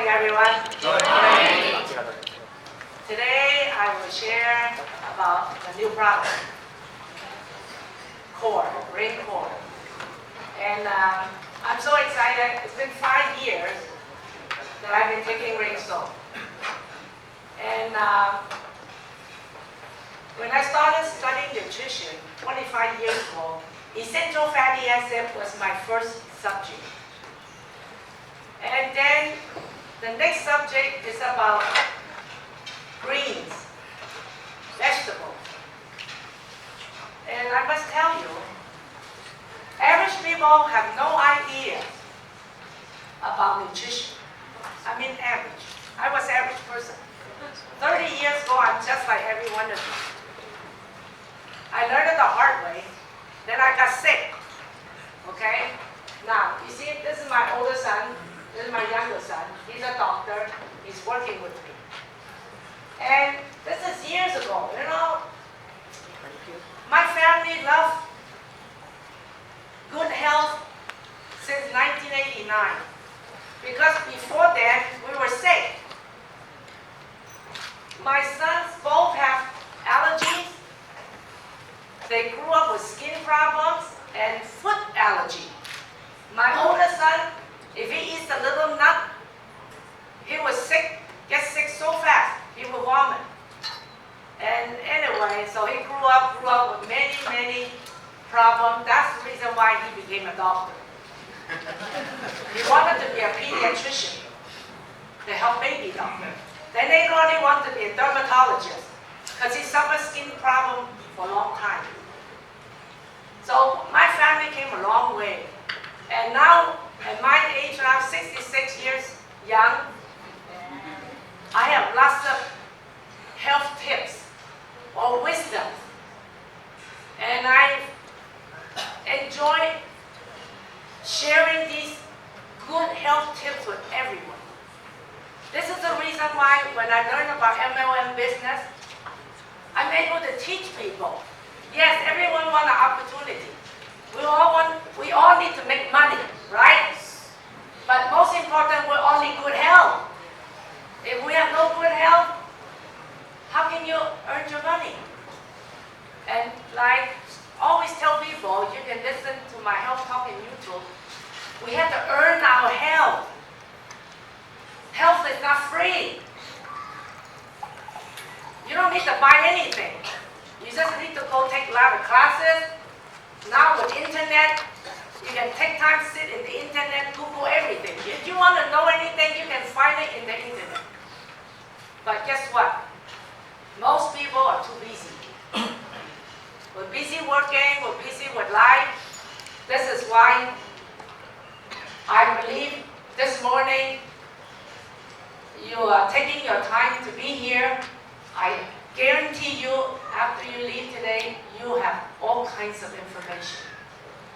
morning, everyone. Good morning. Today, I will share about the new product, core, brain core. And I'm so excited. It's been 5 years that I've been taking brain soap. And when I started studying nutrition 25 years ago, essential fatty acid was my first subject. And then the next subject is about greens, vegetables. And I must tell you, average people have no idea about nutrition. I mean average. I was an average person. 30 years ago, I'm just like every one of you. I learned it the hard way. Then I got sick. Okay? Now, you see, this is my older son. This is my younger son. He's a doctor. He's working with me. And this is years ago, you know. My family loved good health since 1989. Because before then, we were sick. My sons both have allergies. They grew up with skin problems and foot allergy. My older son, if he eats a little nut, he was sick, gets sick so fast, he would vomit. And anyway, so he grew up with many, many problems. That's the reason why he became a doctor. He wanted to be a pediatrician, to help baby doctor. Then later on he wanted to be a dermatologist, because he suffered skin problem for a long time. So my family came a long way. And now, at my age, when I'm 66 years young, I have lots of health tips or wisdom. And I enjoy sharing these good health tips with everyone. This is the reason why when I learned about MLM business, I'm able to teach people. Yes, everyone wants an opportunity. We all need to make money, right? But most important, we all need good health. If we have no good health, how can you earn your money? And like always tell people, you can listen to my health talk on YouTube. We have to earn our health. Health is not free. You don't need to buy anything. You just need to go take a lot of classes. Now with internet, you can take time, sit in the internet, Google everything. If you want to know anything, you can find it in the internet. But guess what? Most people are too busy. We're busy working, we're busy with life. This is why I believe this morning you are taking your time to be here. I guarantee you, after you leave today, you have all kinds of information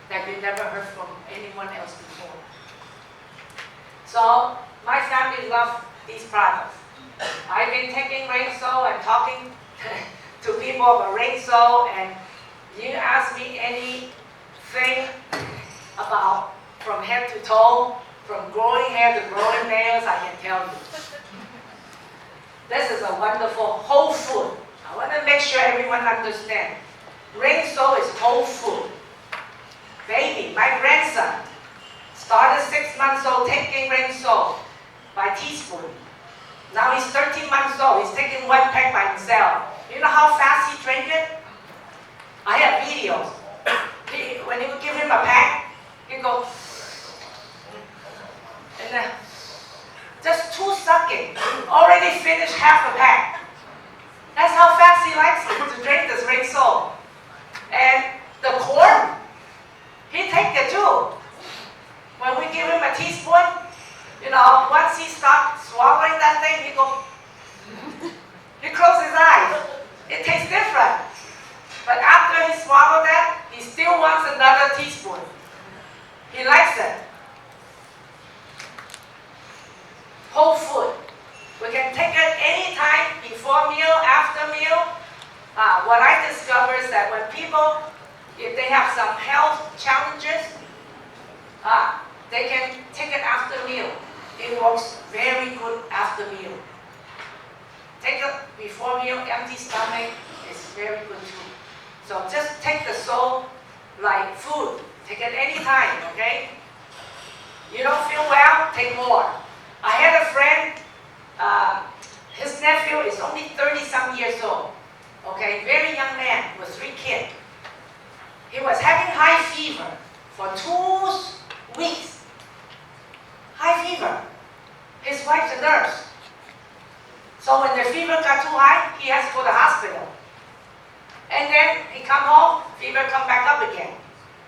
that you never heard from anyone else before. So, my family loves these products. I've been taking Rainsoul and talking to people about Rainsoul, and you ask me anything about from head to toe, from growing hair to growing nails, I can tell you. This is a wonderful whole food. I want to make sure everyone understands. Rainsoul is whole food. Baby, my grandson, started 6 months old taking Rainsoul by teaspoon. Now he's 13 months old. He's taking 1 pack by himself. You know how fast he drank it? I have videos. When you give him a pack, he goes, and then just 2 sucking, already finished half a pack. That's how fast he likes it, to drink this Rainsoul. And the corn, he takes it too. When we give him a teaspoon, you know, once he stops swallowing that thing, he goes, he closes his eyes. It tastes different. But after he swallowed that, he still wants another teaspoon. He likes it. Whole food. We can take it anytime, before meal, after meal. What I discovered is that when people, if they have some health challenges, they can take it after meal. It works very good after meal. Take it before meal, empty stomach is very good too. So just take the salt like food. Take it anytime, okay? You don't feel well, take more. I had a friend, his nephew is only 30-some years old, okay? Very young man with 3 kids. He was having high fever for 2 weeks. High fever. His wife's a nurse. So when the fever got too high, he has to go to the hospital. And then he come home, fever come back up again.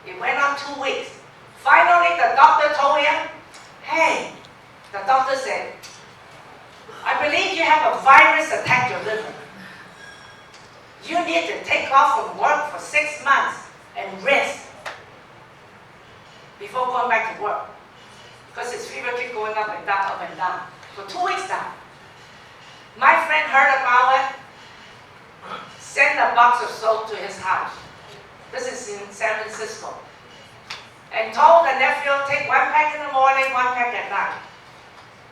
It went on 2 weeks. Finally, the doctor told him, hey, the doctor said, I believe you have a virus attack your liver. You need to take off from work for 6 months and rest before going back to work. Because his fever keep going up and down, for 2 weeks now. My friend heard about it, sent a box of soap to his house. This is in San Francisco. And told the nephew, take 1 pack in the morning, 1 pack at night.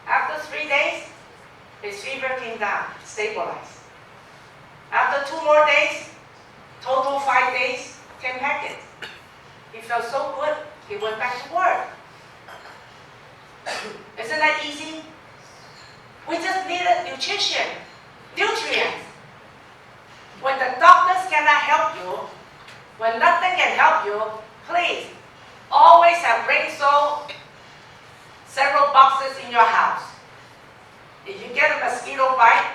After 3 days, his fever came down, stabilized. After 2 more days, total 5 days, 10 packets. He felt so good, he went back to work. Isn't that easy? We just needed nutrition, nutrients. When the doctors cannot help you, when nothing can help you, please always have brain salt, several boxes in your house. If you get a mosquito bite,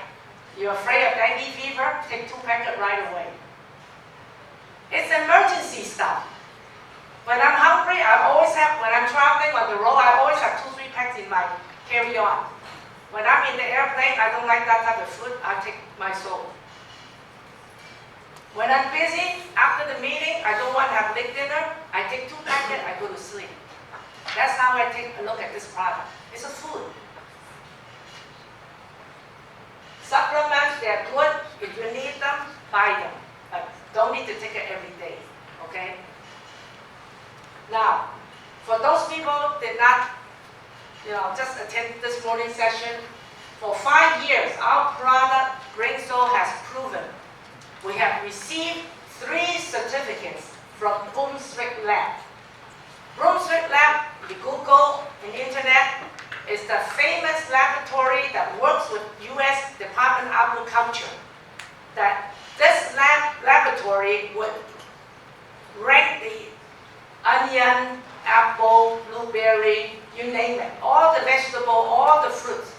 you're afraid of dengue fever, take 2 packets right away. It's emergency stuff. When I'm hungry, when I'm traveling on the road, I always have 2-3 packs in my carry-on. When I'm in the airplane, I don't like that type of food, I take my salt. When I'm busy, after the meeting, I don't want to have late dinner, I take 2 packets, I go to sleep. That's how I take a look at this product. It's a food. Supplements, they're good. If you need them, buy them. But don't need to take it every day, okay? Now, for those people who did not, just attend this morning session, for 5 years, our product, Brain Soul, has proven. We have received 3 certificates from Brunswick Lab. Brunswick Lab, you Google on the internet, is the famous laboratory that works with U.S. Department of Agriculture. That this laboratory would rank the onion, apple, blueberry, you name it, all the vegetable, all the fruits.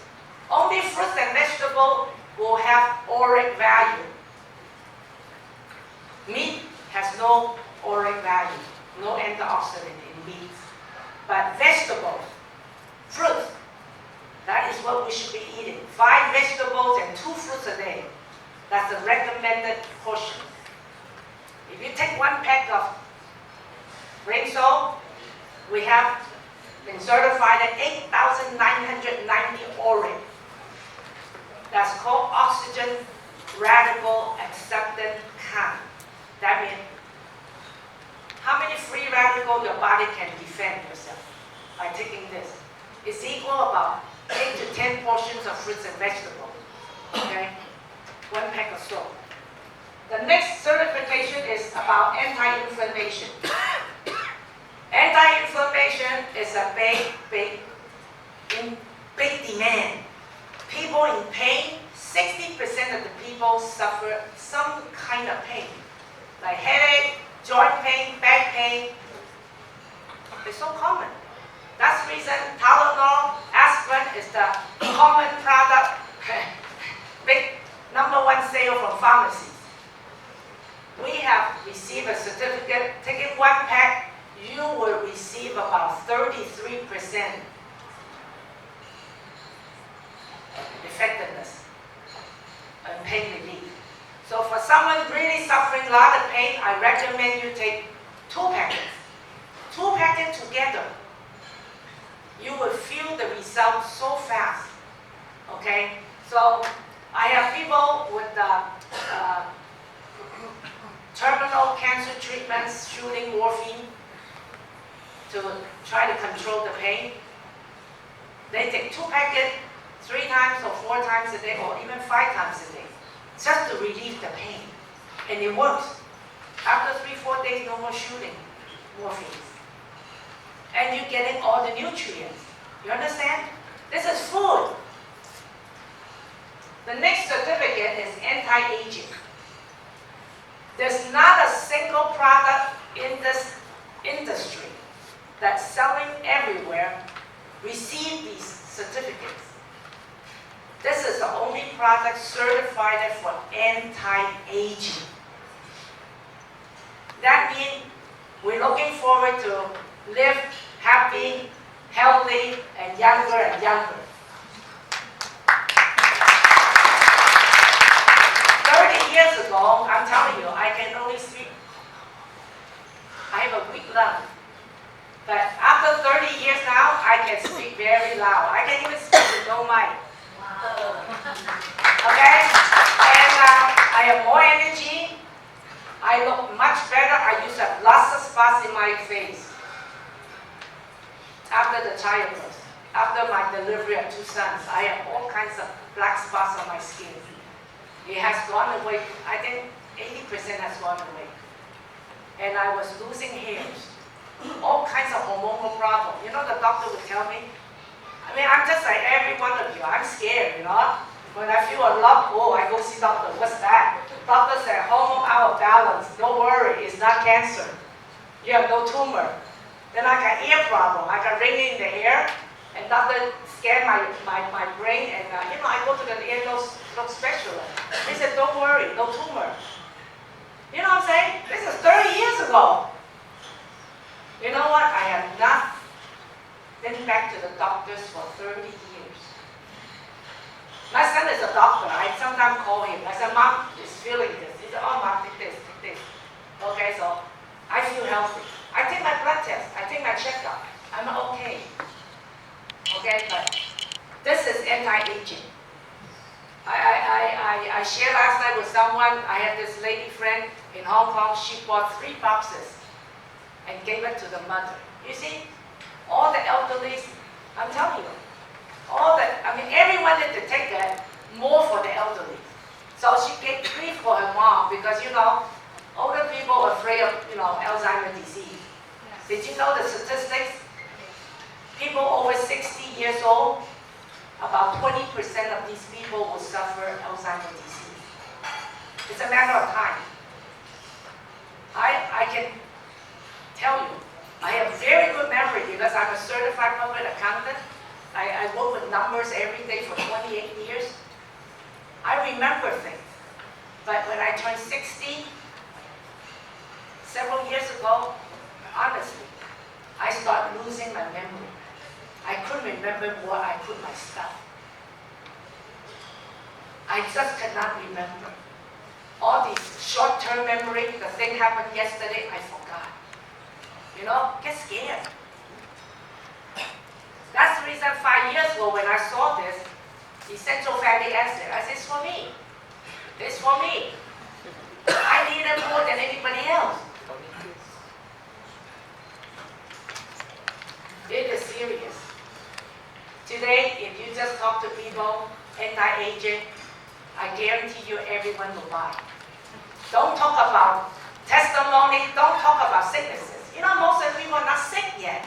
Only fruits and vegetables will have ORAC value. Meat has no ORAC value, no antioxidant in meat. But vegetables, fruits, that is what we should be eating. 5 vegetables and 2 fruits a day. That's the recommended portion. If you take 1 pack of Brain Soul, we have been certified at 8,990 ORAC. That's called oxygen radical acceptance count. That means how many free radicals your body can defend yourself by taking this. It's equal about 8 to 10 portions of fruits and vegetables. Okay? 1 pack of salt. The next certification is about anti-inflammation. Anti-inflammation is a big demand. People in pain, 60% of the people suffer some kind of pain, like headache, joint pain, back pain. It's so common. That's the reason Tylenol, aspirin is the common product, big #1 sale from pharmacies. We have received a certificate. Taking 1 pack, you will receive about 33% effectiveness and pain relief. So for someone really suffering a lot of pain, I recommend you take 2 packets. 2 packets together. You will feel the results so fast. Okay? So I have people with terminal cancer treatments shooting morphine to try to control the pain. They take 2 packets 3 times or 4 times a day or even 5 times a day just to relieve the pain. And it works. After 3-4 days, no more shooting morphine. And you're getting all the nutrients. You understand? This is food. The next certificate is anti-aging. There's not a single product in this industry that's selling everywhere receive these certificates. This is the only product certified for anti-aging. That means we're looking forward to live happy, healthy, and younger. 30 years ago, I'm telling you, I can only speak. I have a weak lung. But after 30 years now, I can speak very loud. I can even speak with no mic. Okay? And I have more energy. I look much better. I used to have lots of spots in my face. After the childbirth, after my delivery of 2 sons, I have all kinds of black spots on my skin. It has gone away. I think 80% has gone away. And I was losing hairs. All kinds of hormonal problems. You know, the doctor would tell me, I mean, I'm just like every one of you. I'm scared, you know. When I feel a lump, I go see doctor. What's that? Doctor said, hormone out of balance. Don't worry, it's not cancer. You have no tumor. Then I got ear problem. I got ringing in the ear. And doctor scanned my brain. And, you know, I go to the ear nose specialist. He said, don't worry, no tumor. You know what I'm saying? This is 30 years ago. You know what? I have not been back to the doctors for 30 years. My son is a doctor. I sometimes call him. I said, Mom is feeling this. He said, oh, Mom, take this, take this. Okay, so I feel healthy. I take my blood test. I take my checkup. I'm okay. Okay, but this is anti-aging. I shared last night with someone. I had this lady friend in Hong Kong. She bought 3 boxes and gave it to the mother. You see, all the elderly, I'm telling you, everyone had to take that more for the elderly. So she gave 3 for her mom because, you know, older people are afraid of, you know, Alzheimer's disease. Yes. Did you know the statistics? People over 60 years old, about 20% of these people will suffer Alzheimer's disease. It's a matter of time. I can tell you, I have very good memory because I'm a certified public accountant. I work with numbers every day for 28 years. I remember things. But when I turned 60, several years ago, honestly, I started losing my memory. I couldn't remember where I put my stuff. I just cannot remember. All these short-term memory, the thing happened yesterday, I forgot. You know, get scared. That's the reason 5 years ago when I saw this, essential fatty acid, I said, it's for me. It's for me. I need it more than anybody else. It is serious. Today, if you just talk to people, anti-aging, I guarantee you everyone will buy. Don't talk about testimony, don't talk about sicknesses. You know, most of the people are not sick yet.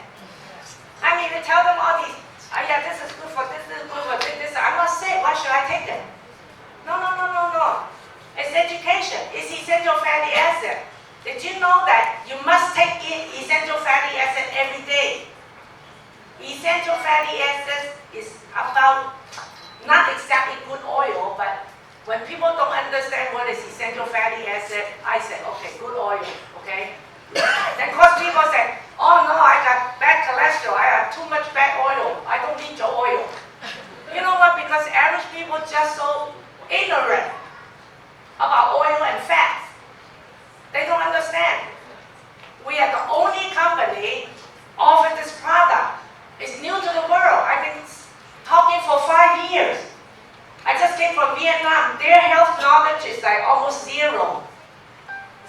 I mean, you tell them all these, oh yeah, this is good for this, this is good for this. I'm not sick, why should I take it? No. It's education. It's essential fatty acid. Did you know that you must take in essential fatty acid every day? Essential fatty acids is about, not exactly good oil, but when people don't understand what is essential fatty acid, I say, okay, good oil, okay? Then because people say, oh no, I got bad cholesterol, I have too much bad oil, I don't need your oil. You know what, because average people just so ignorant about oil and fats. They don't understand. We are the only company offering this product. It's new to the world. I've been talking for 5 years. I just came from Vietnam. Their health knowledge is like almost zero.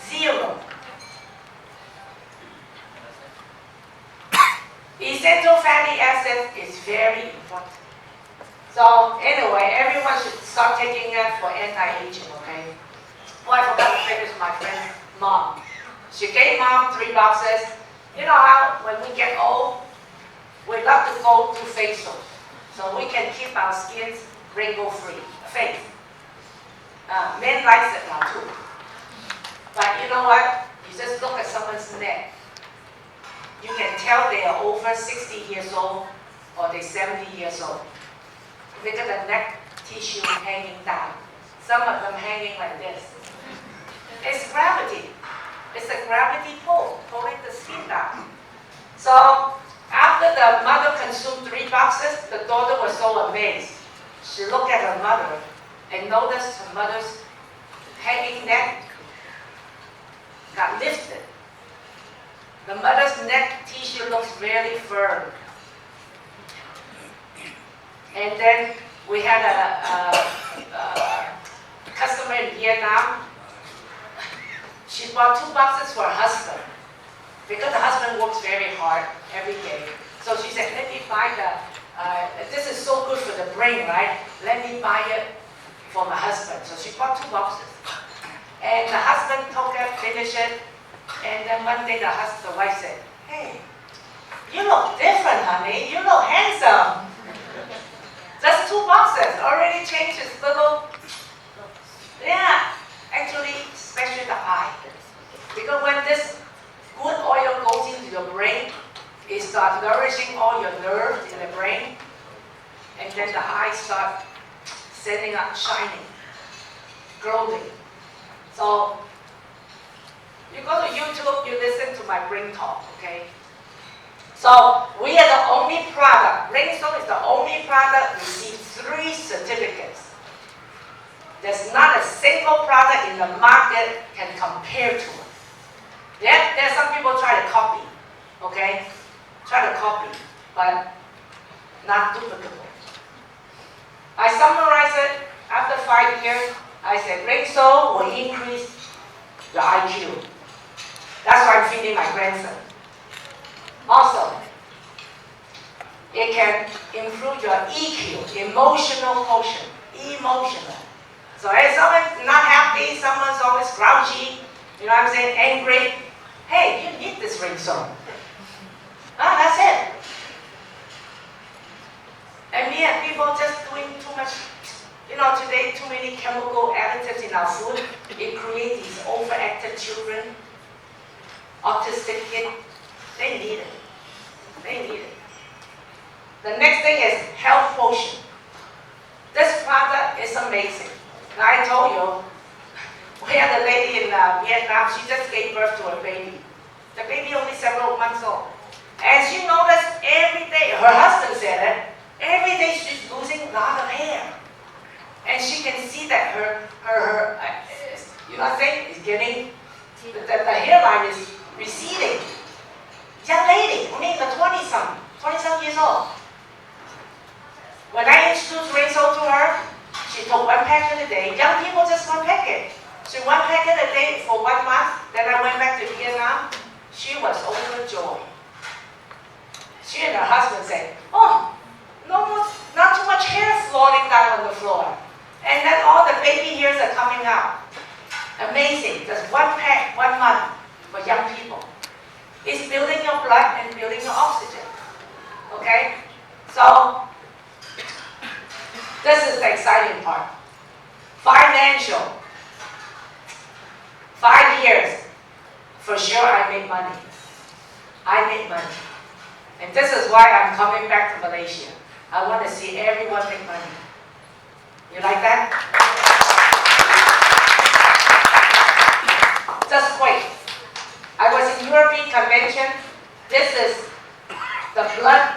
Zero. acid is very important. So anyway, everyone should start taking that for anti-aging, okay? Oh, I forgot to finish my friend's mom. She gave mom 3 boxes. You know how when we get old, we love to go to facial. So we can keep our skins wrinkle-free, face. Men likes it now too. But you know what? You just look at someone's neck. You can tell they are over 60 years old or they're 70 years old. Look at the neck tissue hanging down. Some of them hanging like this. It's gravity. It's a gravity pull, pulling the skin down. So after the mother consumed 3 boxes, the daughter was so amazed. She looked at her mother and noticed her mother's hanging neck got lifted. The mother's neck tissue looks very firm. And then we had a customer in Vietnam. She bought 2 boxes for her husband because the husband works very hard every day. So she said, let me buy this is so good for the brain, right? Let me buy it for my husband. So she bought 2 boxes. And the husband took it, finished it, and then one day the wife said, hey, you look different, honey. You look handsome. Just 2 boxes, already changed his little, yeah, actually, especially the eye. Because when this good oil goes into your brain, it starts nourishing all your nerves in the brain, and then the eyes start sending up, shining, glowing. So, you go to YouTube, you listen to my brain talk, okay? So, we are the only product, Brainstone is the only product received 3 certificates. There's not a single product in the market can compare to it. Yeah, there's some people try to copy, okay? Try to copy, but not duplicable. I summarize it after 5 years. I said, Brainstone will increase your IQ. That's why I'm feeding my grandson. Also, it can improve your EQ, emotional quotient, emotional. So if someone's not happy, someone's always grouchy, you know what I'm saying, angry, hey, you need this Brainstone. That's it. And me and people just doing too much, you know, today too many chemical additives in our food. It creates these overactive children, autistic kids. They need it. They need it. The next thing is health potion. This product is amazing. Now I told you, we had a lady in Vietnam, she just gave birth to a baby. The baby only several months old. And she noticed every day, her husband said it, every day she's losing a lot of hair. And she can see that her you know what I'm saying, is getting, the hairline is receding. Young lady, only in the 20-some years old. When I introduced Resveratrol to her, she took 1 packet a day. Young people just 1 packet. So 1 packet a day for 1 month. Then I went back to Vietnam. She was overjoyed. She and her husband said, oh, not too much hair floating down on the floor. And then all the baby hairs are coming out. Amazing. Just 1 pack, 1 month for young people. It's building your blood and building your oxygen. Okay? So, this is the exciting part. Financial. 5 years. For sure I make money. I make money. And this is why I'm coming back to Malaysia. I want to see everyone make money. You like that? Just quick. I was in European convention. This is the blood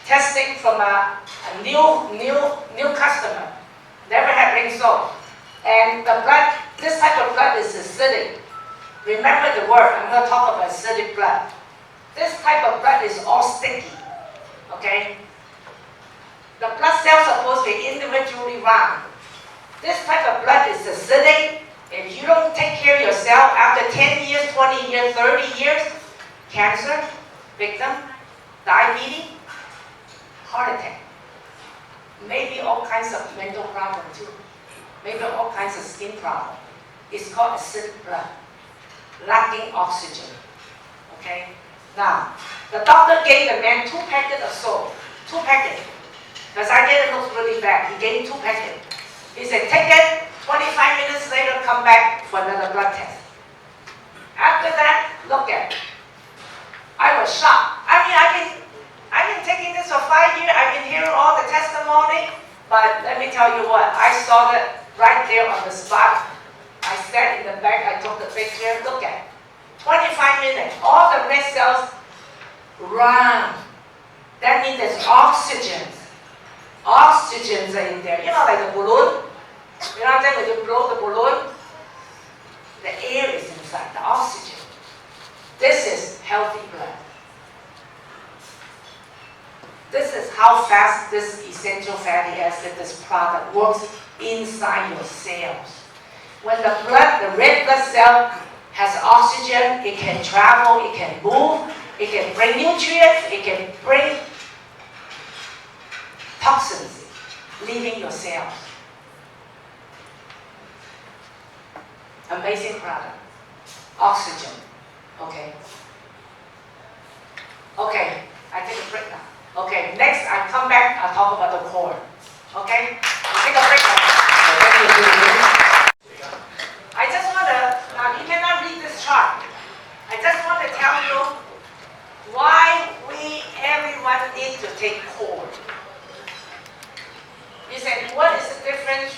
testing from a new customer. Never had Brainstone. And the blood, this type of blood is acidic. Remember the word, I'm going to talk about acidic blood. This type of blood is all sticky. Okay? The blood cells are supposed to be individually round. This type of blood is acidic. If you don't take care of yourself, after 10 years, 20 years, 30 years, cancer, victim, diabetes, heart attack. Maybe all kinds of mental problem too. Maybe all kinds of skin problem. It's called acidic blood, lacking oxygen. Okay? Now, the doctor gave the man 2 packets of salt. 2 packets. Because I get it looks really bad. He gave 2 packets. He said, take it, 25 minutes later, come back for another blood test. After that, look at it. I was shocked. I mean, I've been taking this for 5 years. I've been hearing all the testimony. But let me tell you what, I saw it right there on the spot. I sat in the back, I took the picture. Look at it. 25 minutes, all the red cells run. That means there's oxygen. Oxygens are in there. You know, like a balloon. You know what I'm saying? When you blow the balloon, the air is inside, the oxygen. This is healthy blood. This is how fast this essential fatty acid, this product, works inside your cells. When the blood, the red blood cell has oxygen, it can travel, it can move, it can bring nutrients, it can bring toxins leaving your cells. Amazing product. Oxygen. Okay. Okay, I take a break now. Okay, next I come back, I'll talk about the core. Okay? We'll take a break now. I just want to, now you cannot read this chart. I just want to tell you why everyone needs to take core. You said, what is the difference?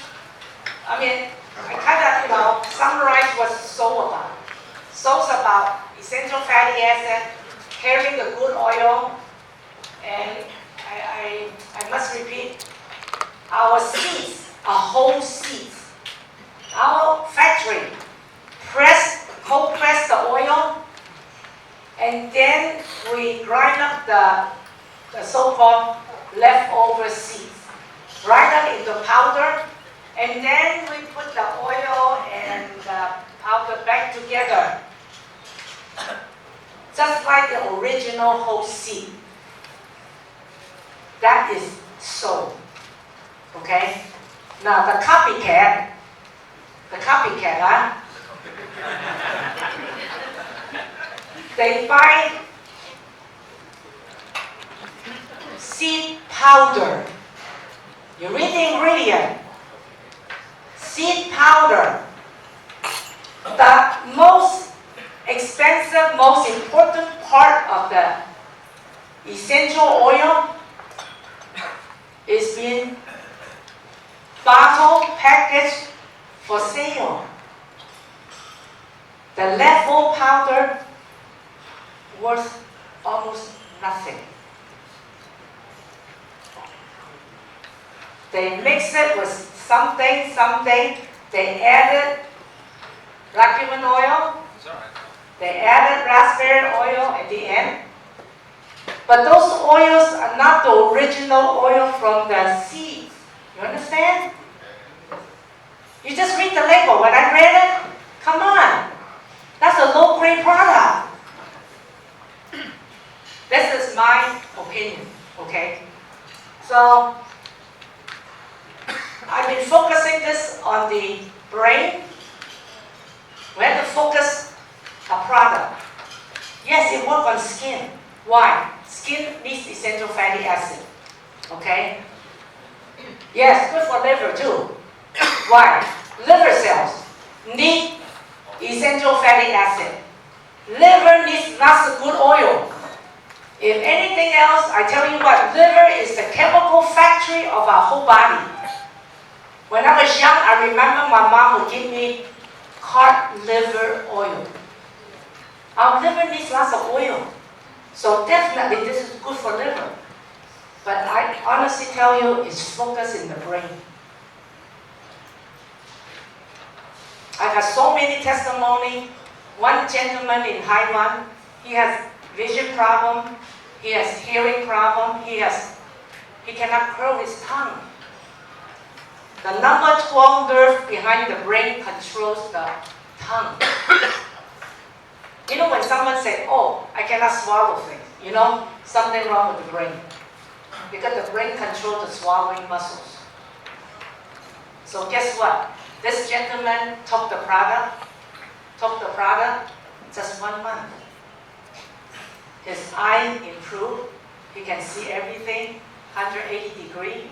I mean, I kind of, summarize what SOAP about. SOAP's about essential fatty acid, carrying the good oil, and I must repeat, our seeds are whole seeds. Our factory cold press the oil, and then we grind up the so-called leftover seeds. Grind them into powder, and then we put the oil and the powder back together. Just like the original whole seed. That is soap. Okay? Now the copycat, huh? They buy seed powder. You read the ingredient. Seed powder. The most expensive, most important part of the essential oil is being bottled, packaged for sale. The leftover powder worth almost nothing. They mix it with something, they added cumin oil, they added raspberry oil at the end. But those oils are not the original oil from the seeds. You understand? You just read the label. When I read it, come on. That's a low-grade product. This is my opinion, okay? So, I've been focusing this on the brain. We have to focus a product. Yes, it works on skin. Why? Skin needs essential fatty acid. Okay? Yes, good for liver too. Why? Liver cells need essential fatty acid. Liver needs lots of good oil. If anything else, I tell you what, liver is the chemical factory of our whole body. When I was young, I remember my mom would give me cod liver oil. Our liver needs lots of oil. So definitely this is good for liver. But I honestly tell you, it's focused in the brain. I have so many testimonies. One gentleman in Taiwan, he has vision problem, he has hearing problem, he cannot curl his tongue. The number 12 nerve behind the brain controls the tongue. You know when someone says, oh, I cannot swallow things, something wrong with the brain. because the brain controls the swallowing muscles. So guess what? This gentleman took the product, just 1 month. His eye improved, he can see everything, 180 degrees.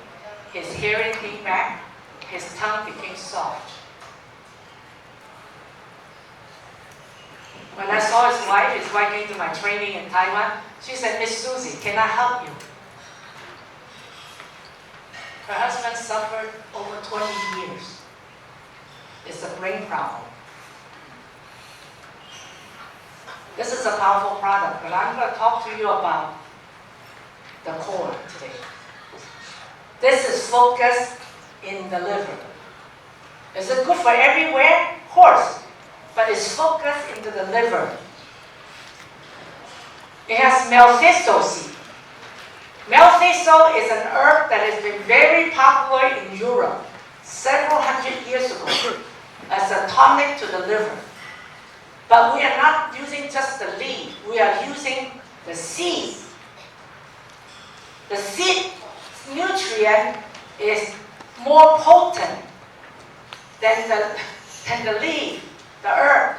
His hearing came back, his tongue became soft. When I saw his wife came to my training in Taiwan, she said, Miss Susie, can I help you? Her husband suffered over 20 years. It's a brain problem. This is a powerful product, but I'm going to talk to you about the core today. This is focused in the liver. Is it good for everywhere? Of course. But it's focused into the liver. It has melthisol seed. Melthisol is an herb that has been very popular in Europe several hundred years ago as a tonic to the liver. But we are not using just the leaf, we are using the seed. The seed nutrient is more potent than the leaf, the herb.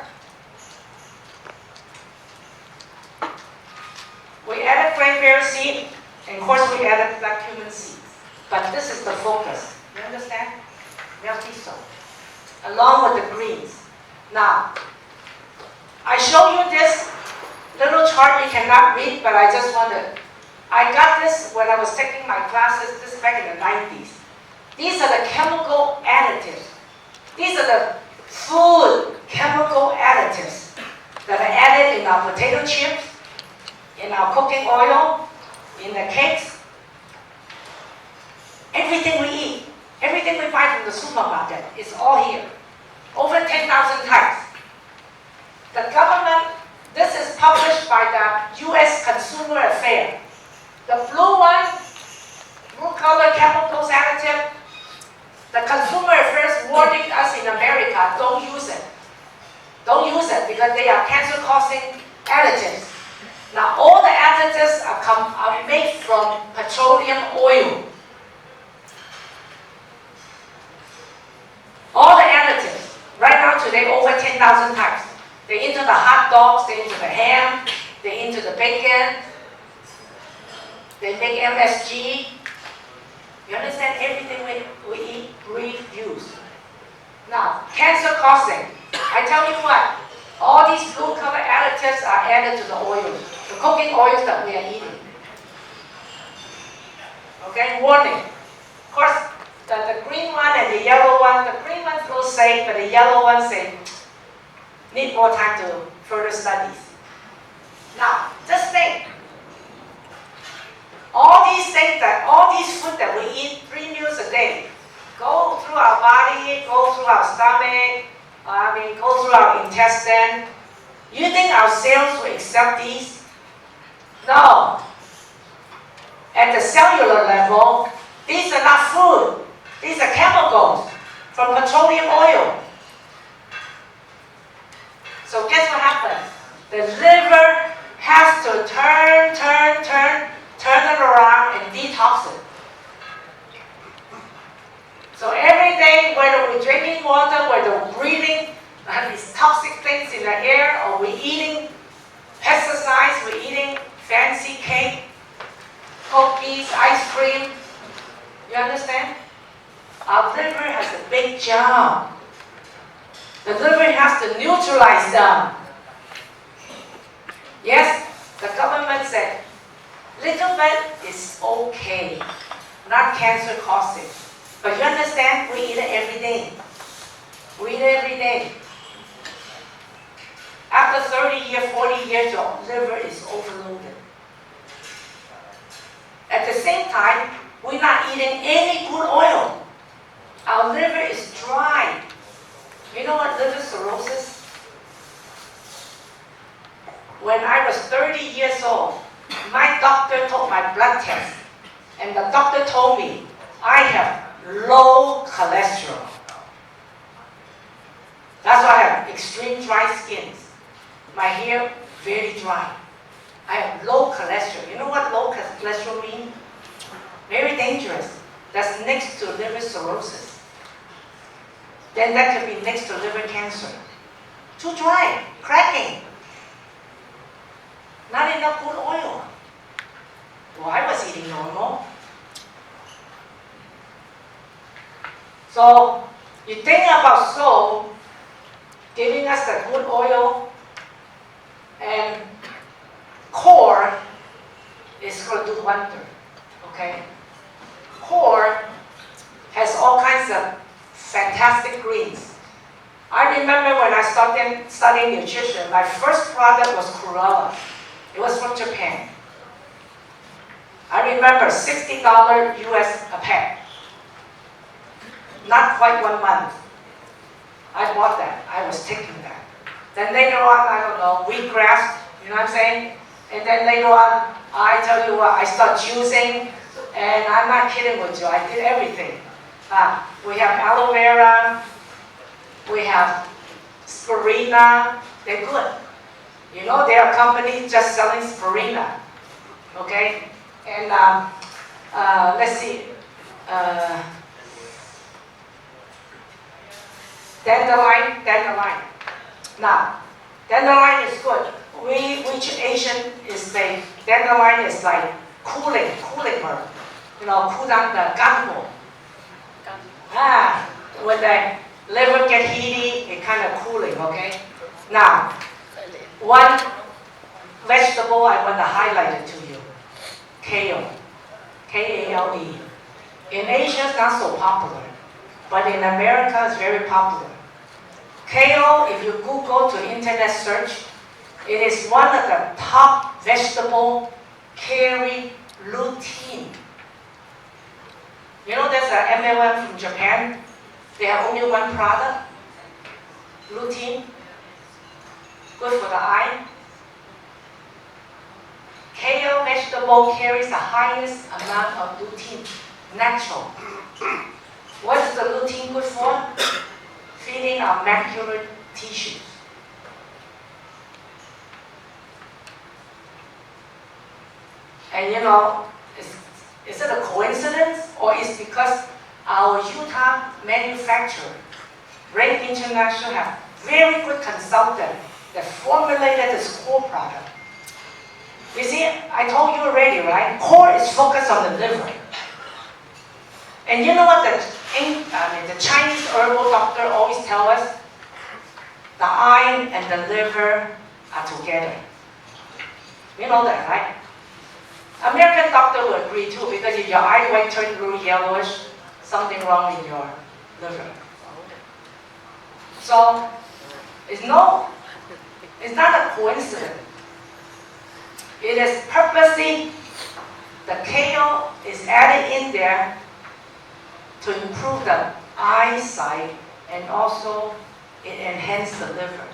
We added cranberry seed, and of course we added black cumin seeds. But this is the focus. You understand? Melthisol, along with the greens. Now, I show you this little chart you cannot read, but I just want to. I got this when I was taking my classes, this back in the 90s. These are the chemical additives. These are the food chemical additives that are added in our potato chips, in our cooking oil, in the cakes. Everything we eat, everything we buy from the supermarket is all here. Over 10,000 types. The government, this is published by the U.S. Consumer Affairs. The blue one, blue color chemicals additive, the Consumer Affairs warning us in America, don't use it. Don't use it because they are cancer-causing additives. Now, all the additives are made from petroleum oil. All the additives, right now today, over 10,000 types. They're into the hot dogs, they're into the ham, they're into the bacon. They make MSG. You understand? Everything we eat, breathe, use. Now, cancer causing. I tell you what, all these blue color additives are added to the oils, the cooking oils that we are eating. Okay, warning. Of course, the green one and the yellow one, the green one's still safe, but the yellow ones say need more time to further studies. Now, just think. All these things all these food that we eat 3 meals a day, go through our body, go through our stomach, go through our intestine. You think our cells will accept these? No. At the cellular level, these are not food. These are chemicals from petroleum oil. So guess what happens? The liver has to turn it around and detox it. So every day, whether we're drinking water, whether we're breathing these toxic things in the air, or we're eating pesticides, we're eating fancy cake, cookies, ice cream, you understand? Our liver has a big job. The liver has to neutralize them. Yes, the government said, little bit is okay, not cancer causing. But you understand, we eat it every day. We eat it every day. After 30 years, 40 years, your liver is overloaded. At the same time, we're not eating any good oil. Our liver is dry. You know what liver cirrhosis? When I was 30 years old, my doctor took my blood test, and the doctor told me I have low cholesterol. That's why I have extreme dry skin. My hair very dry. I have low cholesterol. You know what low cholesterol means? very dangerous. That's next to liver cirrhosis. Then that could be next to liver cancer. Too dry, cracking. Not enough good oil. Well, I was eating normal. So you think about soul giving us the good oil, and core is going to do wonder. Okay? Core has all kinds of fantastic greens. I remember when I started studying nutrition, my first product was chlorella. It was from Japan. I remember $60 US a pack. Not quite 1 month. I bought that. I was taking that. Then later on, I don't know, wheatgrass, you know what I'm saying? And then later on, I tell you what, I start juicing, and I'm not kidding with you, I did everything. We have aloe vera, we have spirina, they're good. You know, there are companies just selling spirina, okay? And let's see, dandelion. Now, dandelion is good. Which Asian is saying dandelion is like cooling herb. You know, cool down the ganpo. When the liver get heaty, it kind of cooling, okay? Now, one vegetable I want to highlight it to you. Kale. K-A-L-E. In Asia, it's not so popular, but in America, it's very popular. Kale, if you Google to internet search, it is one of the top vegetable carry lutein. You know, there's an MLM from Japan. They have only one product, lutein, good for the eye. Kale vegetable carries the highest amount of lutein, natural. What is the lutein good for? Feeding our macular tissues. And you know, is it a coincidence, or is because our Utah manufacturer, Grape International, have very good consultant that formulated this core product. You see, I told you already, right? Core is focused on the liver. And you know what the Chinese herbal doctor always tell us? The eye and the liver are together. You know that, right? American doctor will agree too, because if your eye white turns blue yellowish, something wrong in your liver. So it's not a coincidence. It is purposely, the kale is added in there to improve the eyesight, and also it enhances the liver.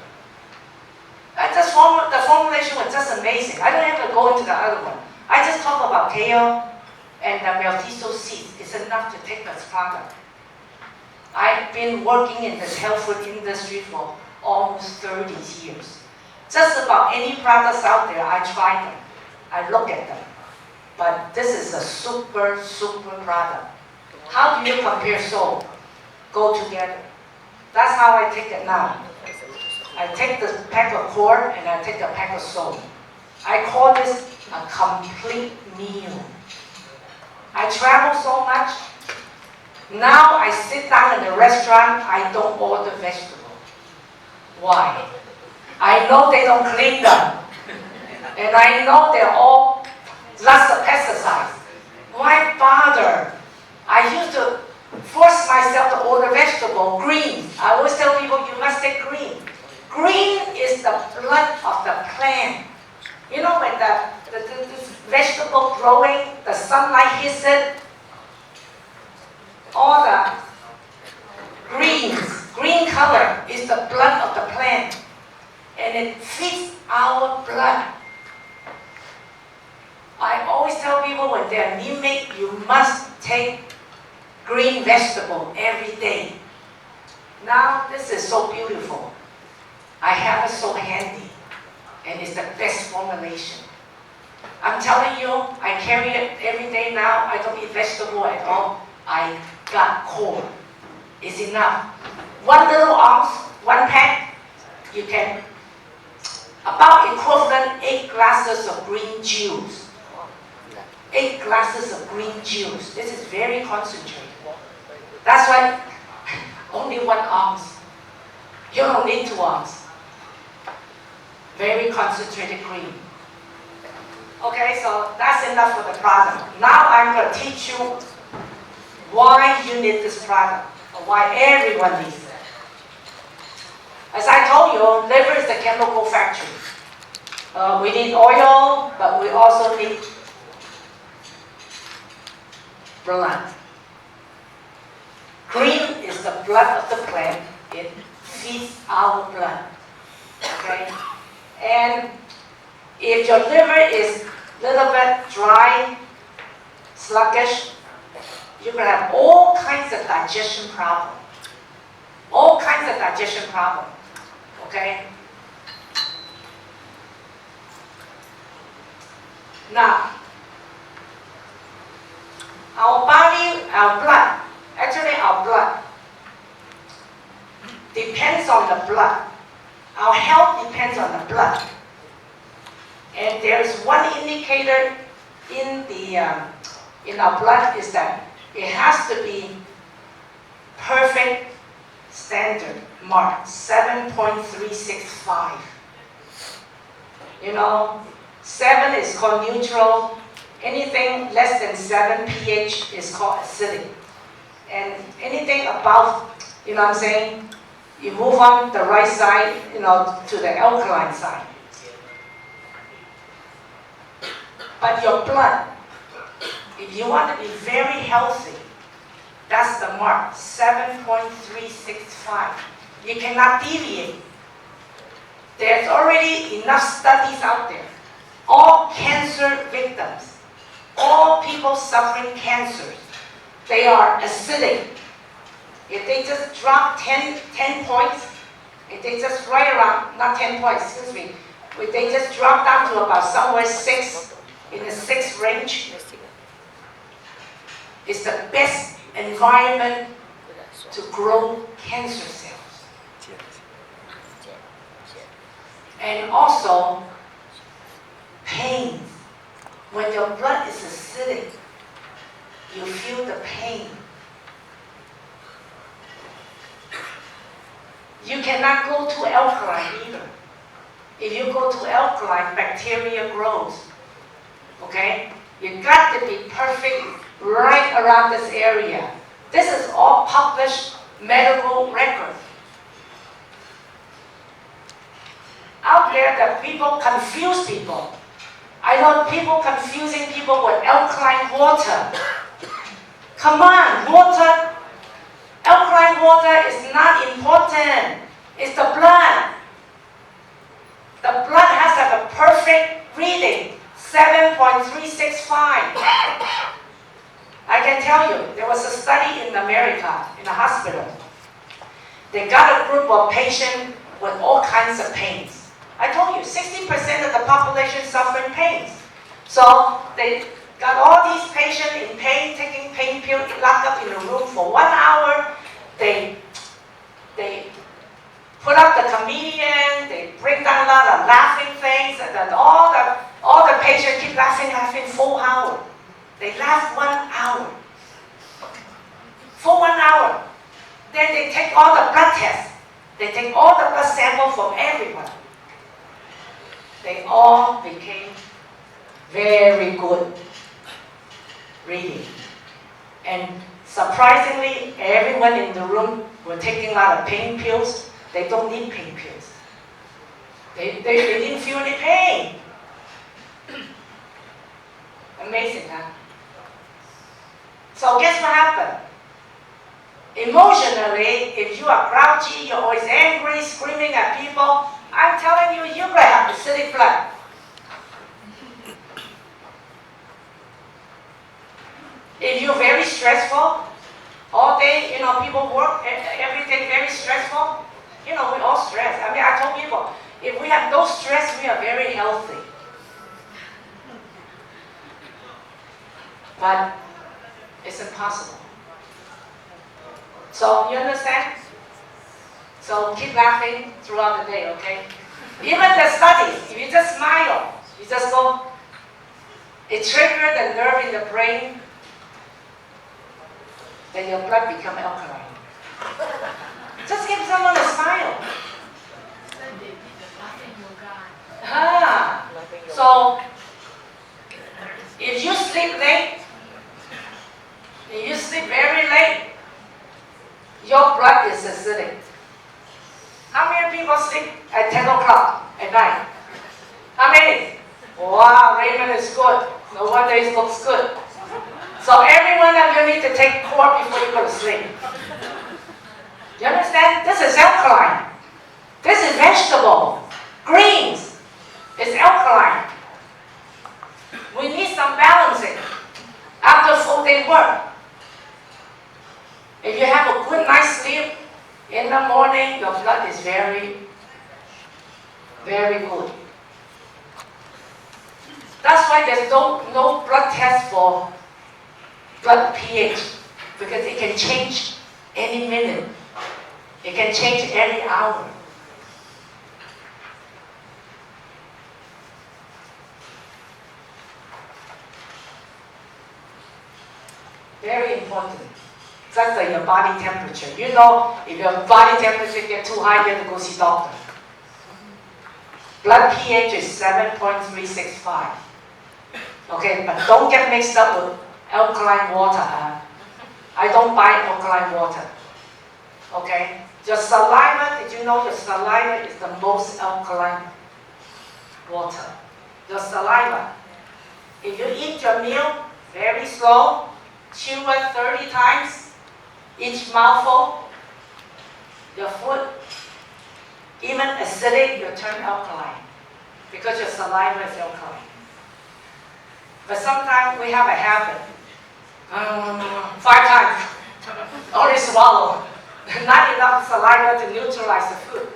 The formulation was just amazing. I don't have to go into the other one. I just talk about kale and the meltiso seeds. It's enough to take this product. I've been working in this health food industry for almost 30 years. Just about any products out there, I try them. I look at them. But this is a super, super product. How do you compare soap? Go together. That's how I take it now. I take the pack of core and I take a pack of soap. I call this a complete meal. I travel so much. Now I sit down in the restaurant, I don't order vegetables. Why? I know they don't clean them. And I know they're all lots of pesticides. Why bother? I used to force myself to order vegetable, green. I always tell people you must take green. Green is the blood of the plant. You know, when this vegetable growing, the sunlight hits it, all the green color is the blood of the plant. And it feeds our blood. I always tell people when they're anemic, you must take green vegetable every day. Now, this is so beautiful. I have it so handy. And it's the best formulation. I'm telling you, I carry it every day now. I don't eat vegetable at all. I got corn. It's enough. 1 little ounce, 1 pack, you can about equivalent 8 glasses of green juice. 8 glasses of green juice. This is very concentrated. That's why only 1 ounce. You don't need 2 ounces. Very concentrated cream. Okay, so that's enough for the product. Now I'm going to teach you why you need this product, or why everyone needs it. As I told you, liver is the chemical factory. We need oil, but we also need blood. Green is the blood of the plant. It feeds our blood. Okay? And if your liver is a little bit dry, sluggish, you're going to have all kinds of digestion problems. All kinds of digestion problems. Okay? Now, our body, our blood, actually our blood depends on the blood. Our health depends on the blood. And there's one indicator in our blood is that it has to be perfect standard mark, 7.365. You know, 7 is called neutral. Anything less than 7 pH is called acidic. And anything above, you know what I'm saying, you move on the right side, you know, to the alkaline side. But your blood, if you want to be very healthy, that's the mark, 7.365. You cannot deviate. There's already enough studies out there. All cancer victims, all people suffering cancers, they are acidic. If they just drop 10 points, if they just right around, not 10 points, excuse me, if they just drop down to about somewhere 6, in the 6 range, it's the best environment to grow cancer cells. And also, pain. When your blood is acidic, you feel the pain. You cannot go to alkaline either. If you go to alkaline, bacteria grows. Okay? You got to be perfect right around this area. This is all published medical record. Out there, the people confuse people. I know people confusing people with alkaline water. Come on, water. Alkaline water is not important. It's the blood. The blood has to have a perfect reading, 7.365. I can tell you, there was a study in America, in a hospital. They got a group of patients with all kinds of pains. I told you, 60% of the population suffering pains. So they got all these patients in pain, taking pain pills, locked up in a room for 1 hour. They put up the comedian, they bring down a lot of laughing things, and then all the patients keep laughing 4 hours. They laugh 1 hour. For 1 hour. Then they take all the blood tests. They take all the blood samples from everyone. They all became very good reading. And surprisingly, everyone in the room were taking a lot of pain pills. They don't need pain pills. They didn't feel any pain. Amazing, huh? So guess what happened? Emotionally, if you are grouchy, you're always angry, screaming at people, I'm telling you, you're going to have acidic blood. If you're very stressful, all day, you know, people work every day very stressful, you know, we all stress. I mean, I told people, if we have no stress, we are very healthy. but it's impossible. So you understand? So keep laughing throughout the day, okay? Even the studies, if you just smile, you just go, it triggers the nerve in the brain, then your blood becomes alkaline. Just give someone a smile. So if you sleep late, if you sleep very late, your blood is acidic. How many people sleep at 10 o'clock at night? How many? Wow, Raymond is good. No wonder he looks good. So every one of you need to take Kwok before you go to sleep. You understand? This is alkaline. This is vegetable. Greens is alkaline. We need some balancing after full day work. If you have a good night's sleep, in the morning your blood is very, very good. That's why there's no blood test for blood pH, because it can change any minute. It can change every hour. Very important. Just like your body temperature. You know, if your body temperature gets too high, you have to go see doctor. Blood pH is 7.365. Okay, but don't get mixed up with alkaline water. I don't buy alkaline water. Okay? Your saliva, did you know your saliva is the most alkaline water? Your saliva. If you eat your meal very slow, chew it 30 times, each mouthful, your food, even acidic, you turn alkaline because your saliva is alkaline. But sometimes we have a habit. 5 times, only swallow. Not enough saliva to neutralize the food.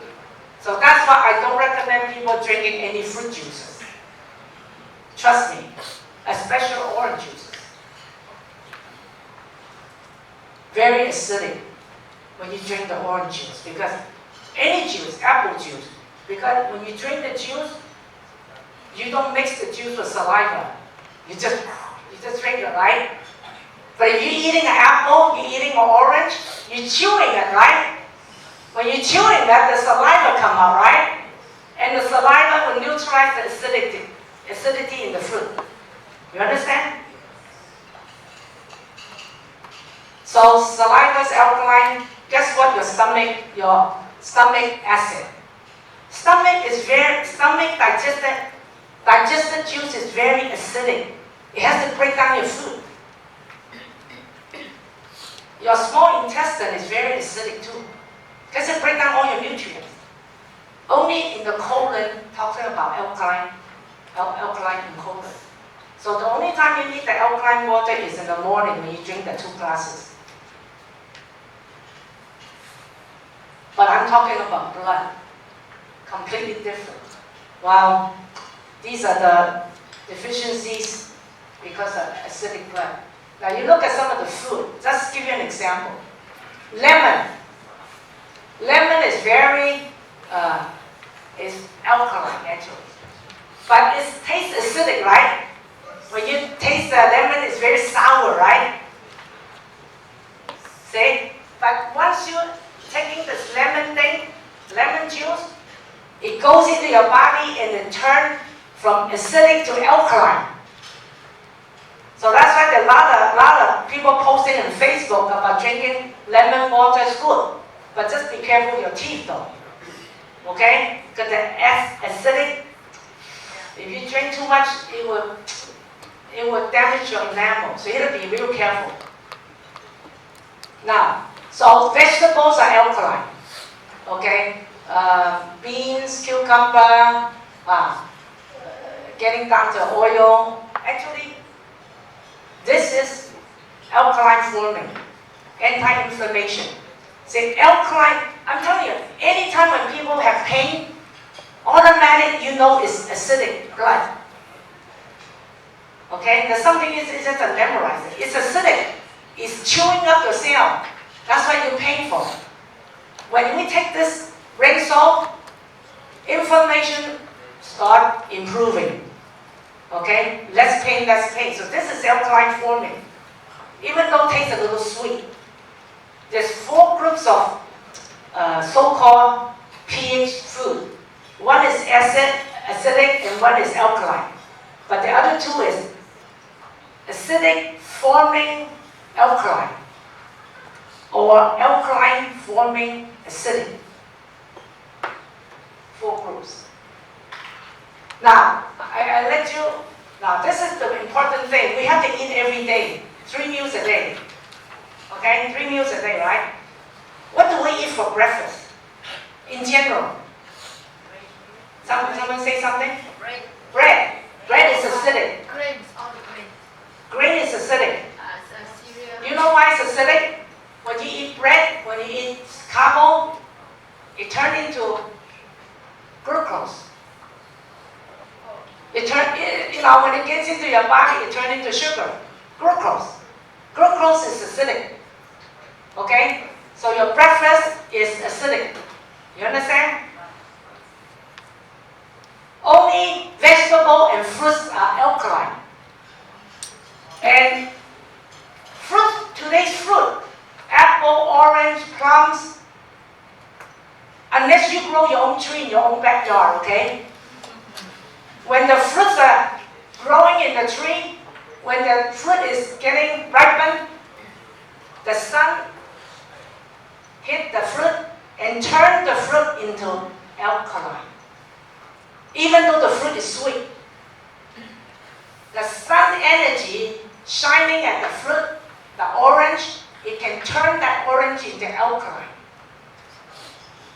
So that's why I don't recommend people drinking any fruit juices. Trust me, especially orange juices. Very acidic when you drink the orange juice, because any juice, apple juice, because when you drink the juice, you don't mix the juice with saliva. You just drink it, right? But if you're eating an apple, you're eating an orange, you're chewing it, right? When you're chewing that, the saliva come out, right? And the saliva will neutralize the acidity in the fruit. You understand? So saliva is alkaline. Guess what? Your stomach acid. Digested juice is very acidic. It has to break down your food. Your small intestine is very acidic too, because it breaks down all your nutrients. Only in the colon, talking about alkaline in colon. So the only time you need the alkaline water is in the morning when you drink the 2 glasses. But I'm talking about blood, completely different. Wow, these are the deficiencies because of acidic blood. Now you look at some of the food. Just give you an example. Lemon. Lemon is very, is alkaline actually. But it tastes acidic, right? When you taste the lemon, it's very sour, right? See? But once you're taking this lemon juice, it goes into your body and it turns from acidic to alkaline. So that's why a lot of people posting on Facebook about drinking lemon water is good. But just be careful with your teeth though. Okay? Because the acidic, if you drink too much, it will damage your enamel. So you have to be real careful. Now, so vegetables are alkaline. Okay? Beans, cucumber, getting down to oil. Actually, this is alkaline forming, anti-inflammation. See, alkaline, I'm telling you, anytime when people have pain, automatic you know it's acidic blood. Okay, there's something is just a memorizer. It's acidic. It's chewing up your cell. That's why you're painful. When we take this ring salt, inflammation start improving. Okay, less pain, less pain. So this is alkaline forming. Even though it tastes a little sweet. There's 4 groups of so-called pH food. One is acidic, and one is alkaline. But the other 2 is acidic forming alkaline or alkaline forming acidic. 4 groups. Now, I let you, now this is the important thing. We have to eat every day, 3 meals a day. Okay, 3 meals a day, right? What do we eat for breakfast? In general. Someone say something? Bread. Bread. Bread is acidic. Grains, all the grains. Grain is acidic. Cereal. You know why it's acidic? When you eat bread, when you eat carbo, it turns into glucose. When it gets into your body, it turns into sugar. Glucose. Glucose is acidic. Okay? So your breakfast is acidic. You understand? Only vegetable and fruits are alkaline. And fruit, today's fruit, apple, orange, plums, unless you grow your own tree in your own backyard, okay? When the fruits are growing in the tree, when the fruit is getting ripened, the sun hit the fruit and turn the fruit into alkaline. Even though the fruit is sweet, the sun energy shining at the fruit, the orange, it can turn that orange into alkaline.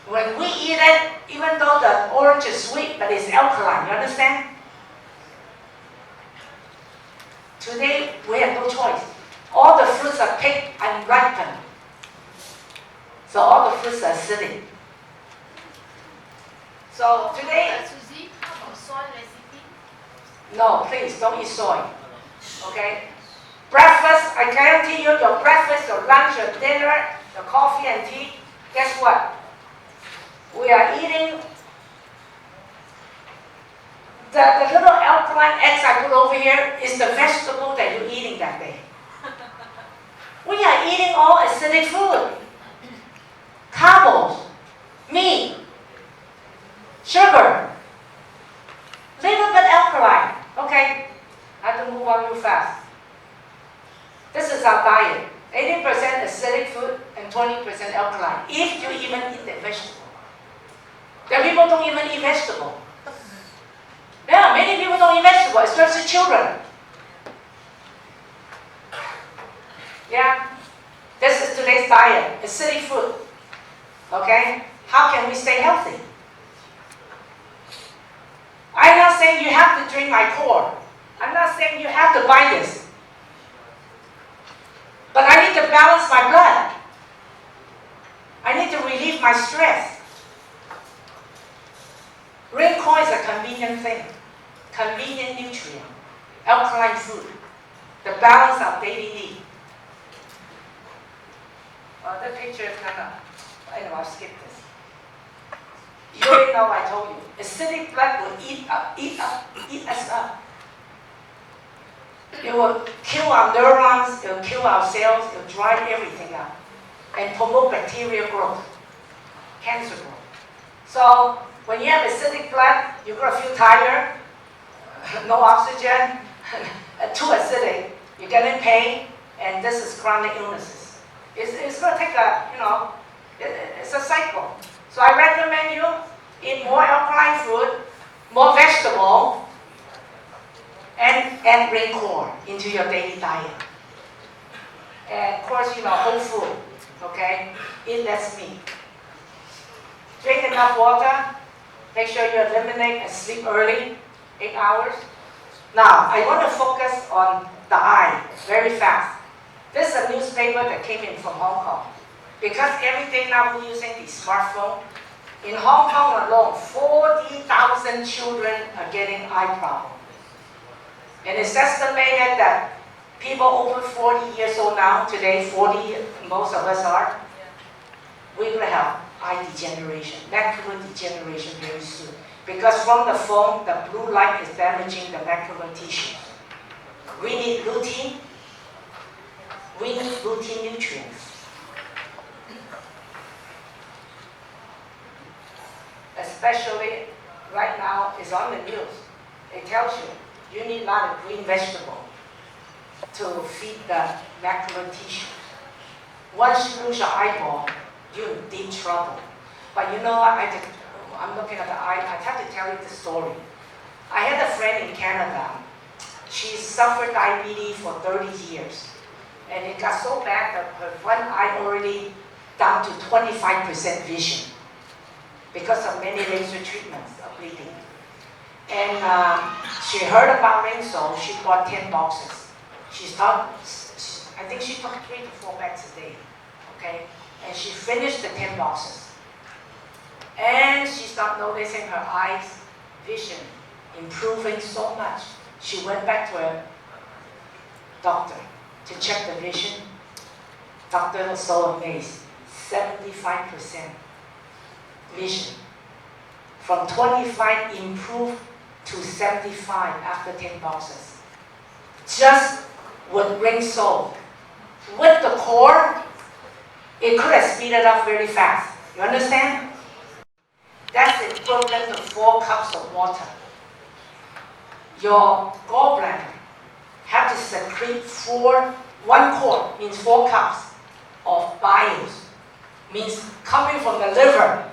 When we eat it, even though the orange is sweet, but it's alkaline, you understand? Today, we have no choice. All the fruits are picked and ripened. So all the fruits are acidic. So today, Susie, how about soy recipe? no, please don't eat soy. Okay? Breakfast, I guarantee you, your breakfast, your lunch, your dinner, your coffee and tea, guess what? We are eating the little alkaline eggs I put over here is the vegetable that you're eating that day. We are eating all acidic food. Carbs, meat, sugar, little bit alkaline. Okay, I have to move on real fast. This is our diet. 80% acidic food and 20% alkaline. If you even eat the vegetable. There are people don't even eat vegetable. Yeah, many people don't eat vegetable, especially children. Yeah, this is today's diet, acidic food. Okay, how can we stay healthy? I'm not saying you have to drink my core. I'm not saying you have to buy this. But I need to balance my blood. I need to relieve my stress. Raincore is a convenient thing. Convenient nutrient. Alkaline food. The balance of daily need. Well, the picture is not up. Anyway, I'll skip this. You already know I told you. Acidic blood will eat us up. It will kill our neurons, it will kill our cells, it will dry everything up. And promote bacterial growth, cancer growth. So, when you have acidic blood, you're going to feel tired, no oxygen, too acidic, you're getting pain, and this is chronic illnesses. It's going to take it's a cycle. So I recommend you eat more alkaline food, more vegetable, and add raincore into your daily diet. And of course, whole food, okay? Eat less meat. Drink enough water. Make sure you eliminate and sleep early, 8 hours. Now, I want to focus on the eye very fast. This is a newspaper that came in from Hong Kong. Because everything now we're using the smartphone, in Hong Kong alone, 40,000 children are getting eye problems. And it's estimated that people over 40 years old now, today 40, most of us are, we're going to have eye degeneration, macular degeneration very soon. Because from the foam, the blue light is damaging the macular tissue. We need lutein. We need lutein nutrients. Especially right now, it's on the news. It tells you need a lot of green vegetable to feed the macular tissue. Once you lose your eyeball, you're in deep trouble. But you know what? I'm looking at the eye. I have to tell you the story. I had a friend in Canada. She suffered diabetes for 30 years. And it got so bad that her one eye already down to 25% vision because of many laser treatments of bleeding. And she heard about Rinso. She bought 10 boxes. I think she took 3 to 4 bags a day. Okay? And she finished the 10 boxes. And she started noticing her eyes vision improving so much. She went back to her doctor to check the vision. Doctor was so amazed. 75% vision. From 25 improved to 75 after 10 boxes. Just with Rinso. With the core, it could have speeded up very fast. You understand? That's equivalent to 4 cups of water. Your gallbladder have to secrete 1 quart means 4 cups of biles, means coming from the liver.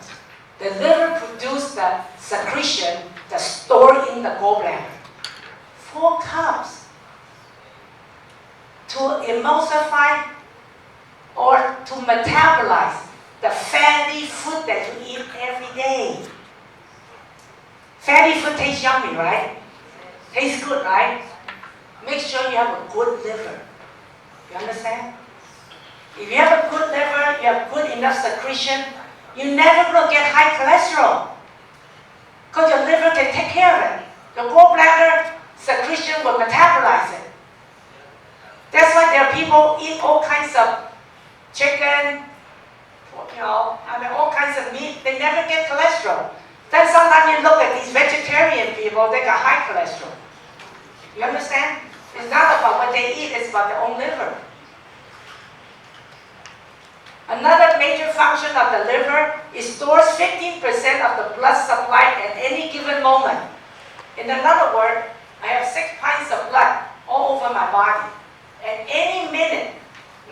The liver produces the secretion that's stored in the gallbladder. 4 cups to emulsify or to metabolize the fatty food that you eat every day. Fatty food tastes yummy, right? Tastes good, right? Make sure you have a good liver. You understand? If you have a good liver, you have good enough secretion, you're never going to get high cholesterol. Because your liver can take care of it. Your gallbladder secretion will metabolize it. That's why there are people eat all kinds of chicken, all kinds of meat, they never get cholesterol. Then sometimes you look at these vegetarian people, they got high cholesterol. You understand? It's not about what they eat, it's about their own liver. Another major function of the liver is stores 15% of the blood supply at any given moment. In another word, I have 6 pints of blood all over my body. At any minute,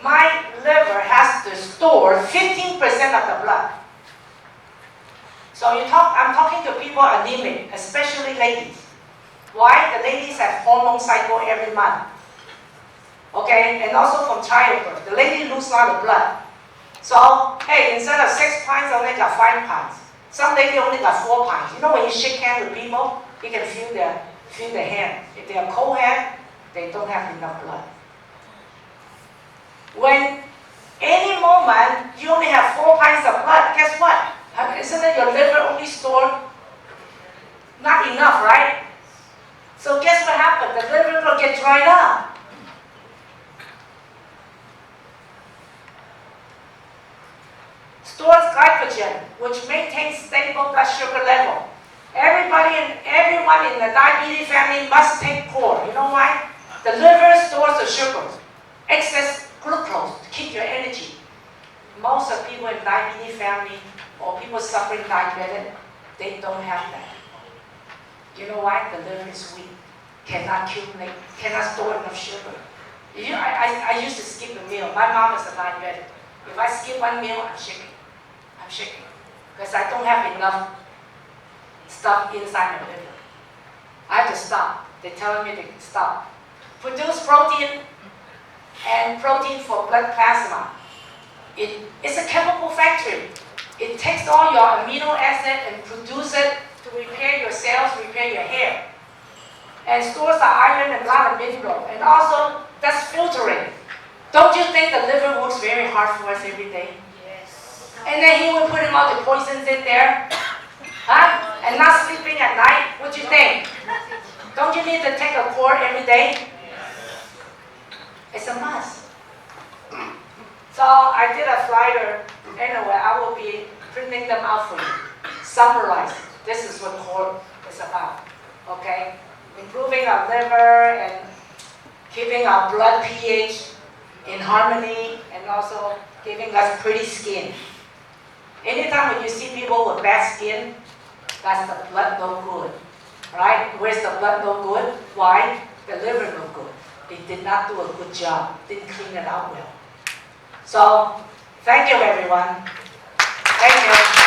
my liver has to store 15% of the blood. So I'm talking to people anemic, especially ladies. Why? The ladies have hormone cycle every month. Okay, and also from childbirth, the lady lose a lot of blood. So, hey, instead of 6 pints, I only got 5 pints. Some lady only got 4 pints. You know when you shake hands with people, you can feel the hand. If they are cold hand, they don't have enough blood. When any moment you only have 4 pints of blood, guess what? Isn't it your liver only stored not enough, right? So guess what happened? The liver will get dried up. Stores glycogen, which maintains stable blood sugar level. Everyone in the diabetes family must take core. You know why? The liver stores the sugars, excess glucose to keep your energy. Most of people in diabetes family or people suffering diabetes, they don't have that. You know why? The liver is weak, cannot accumulate, cannot store enough sugar. I used to skip a meal. My mom is a diabetic. If I skip one meal, I'm shaking. Because I don't have enough stuff inside my liver. I have to stop. They're telling me to stop. Produce protein and protein for blood plasma. It's a chemical factory. It takes all your amino acid and produces it to repair your cells, repair your hair. And stores the iron and a lot of mineral. And also, that's filtering. Don't you think the liver works very hard for us every day? Yes. And then he would put in all the poisons in there. Huh? And not sleeping at night. What do you think? Don't you need to take a core every day? It's a must. So I did a flyer. Anyway, I will be printing them out for you. Summarize. This is what core is about. Okay? Improving our liver and keeping our blood pH in harmony and also giving us pretty skin. Anytime when you see people with bad skin, that's the blood no good. Right? Where's the blood no good? Why? The liver no good. They did not do a good job. Didn't clean it out well. So, thank you everyone. Thank you.